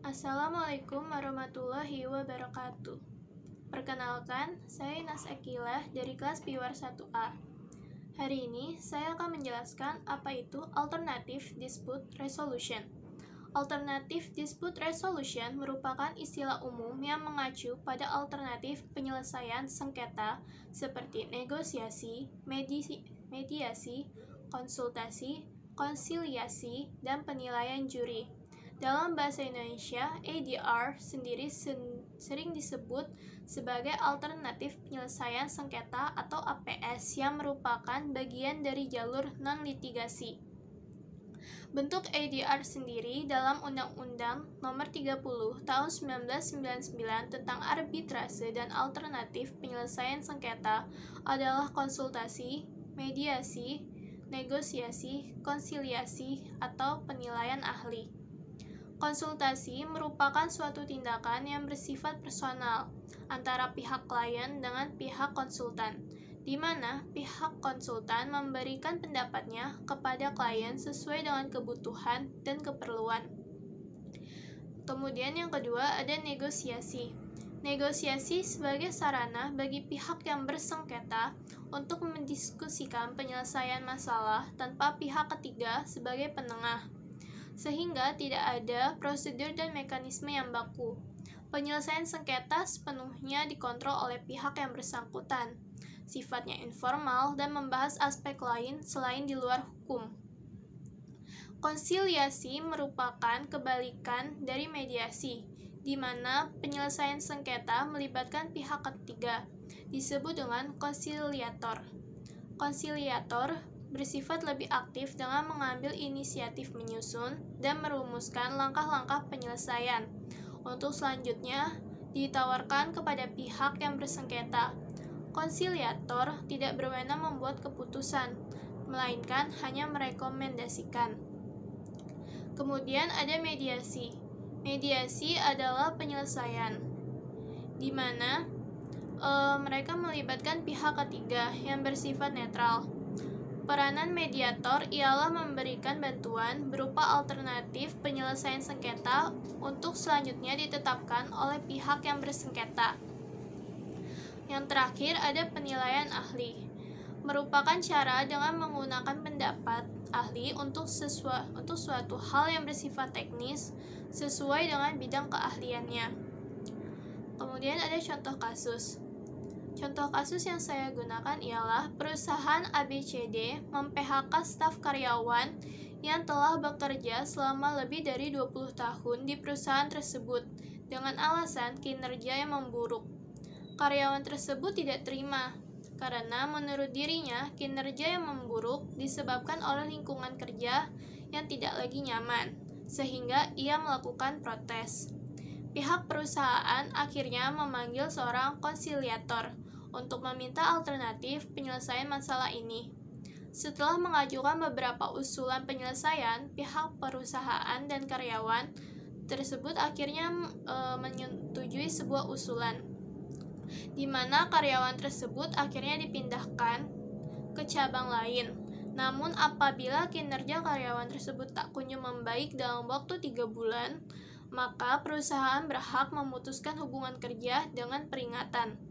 Assalamualaikum warahmatullahi wabarakatuh. Perkenalkan, saya Inas Akilah dari kelas Piwar 1A. Hari ini saya akan menjelaskan apa itu Alternative Dispute Resolution. Alternative Dispute Resolution merupakan istilah umum yang mengacu pada alternatif penyelesaian sengketa seperti negosiasi, mediasi, konsultasi, konsiliasi, dan penilaian juri. Dalam bahasa Indonesia, ADR sendiri sering disebut sebagai alternatif penyelesaian sengketa atau APS yang merupakan bagian dari jalur non-litigasi. Bentuk ADR sendiri dalam Undang-Undang Nomor 30 Tahun 1999 tentang Arbitrase dan Alternatif Penyelesaian Sengketa adalah konsultasi, mediasi, negosiasi, konsiliasi, atau penilaian ahli. Konsultasi merupakan suatu tindakan yang bersifat personal antara pihak klien dengan pihak konsultan, di mana pihak konsultan memberikan pendapatnya kepada klien sesuai dengan kebutuhan dan keperluan. Kemudian yang kedua ada negosiasi. Negosiasi sebagai sarana bagi pihak yang bersengketa untuk mendiskusikan penyelesaian masalah tanpa pihak ketiga sebagai penengah, sehingga tidak ada prosedur dan mekanisme yang baku. Penyelesaian sengketa sepenuhnya dikontrol oleh pihak yang bersangkutan, sifatnya informal dan membahas aspek lain selain di luar hukum. Konsiliasi merupakan kebalikan dari mediasi, di mana penyelesaian sengketa melibatkan pihak ketiga, disebut dengan konsiliator. Konsiliator bersifat lebih aktif dengan mengambil inisiatif menyusun dan merumuskan langkah-langkah penyelesaian. Untuk selanjutnya, ditawarkan kepada pihak yang bersengketa. Konsiliator tidak berwenang membuat keputusan, melainkan hanya merekomendasikan. Kemudian ada mediasi. Mediasi adalah penyelesaian, di mana mereka melibatkan pihak ketiga yang bersifat netral. Peranan mediator ialah memberikan bantuan berupa alternatif penyelesaian sengketa untuk selanjutnya ditetapkan oleh pihak yang bersengketa. Yang terakhir ada penilaian ahli. Merupakan cara dengan menggunakan pendapat ahli untuk suatu hal yang bersifat teknis sesuai dengan bidang keahliannya. Kemudian ada contoh kasus. Contoh kasus yang saya gunakan ialah perusahaan ABCD mem-PHK staf karyawan yang telah bekerja selama lebih dari 20 tahun di perusahaan tersebut dengan alasan kinerja yang memburuk. Karyawan tersebut tidak terima karena menurut dirinya kinerja yang memburuk disebabkan oleh lingkungan kerja yang tidak lagi nyaman, sehingga ia melakukan protes. Pihak perusahaan akhirnya memanggil seorang konsiliator untuk meminta alternatif penyelesaian masalah ini. Setelah mengajukan beberapa usulan penyelesaian, pihak perusahaan dan karyawan tersebut akhirnya menyetujui sebuah usulan, di mana karyawan tersebut akhirnya dipindahkan ke cabang lain. Namun apabila kinerja karyawan tersebut tak kunjung membaik dalam waktu 3 bulan, maka perusahaan berhak memutuskan hubungan kerja dengan peringatan.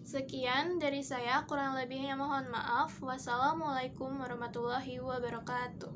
Sekian dari saya, kurang lebihnya mohon maaf. Wassalamualaikum warahmatullahi wabarakatuh.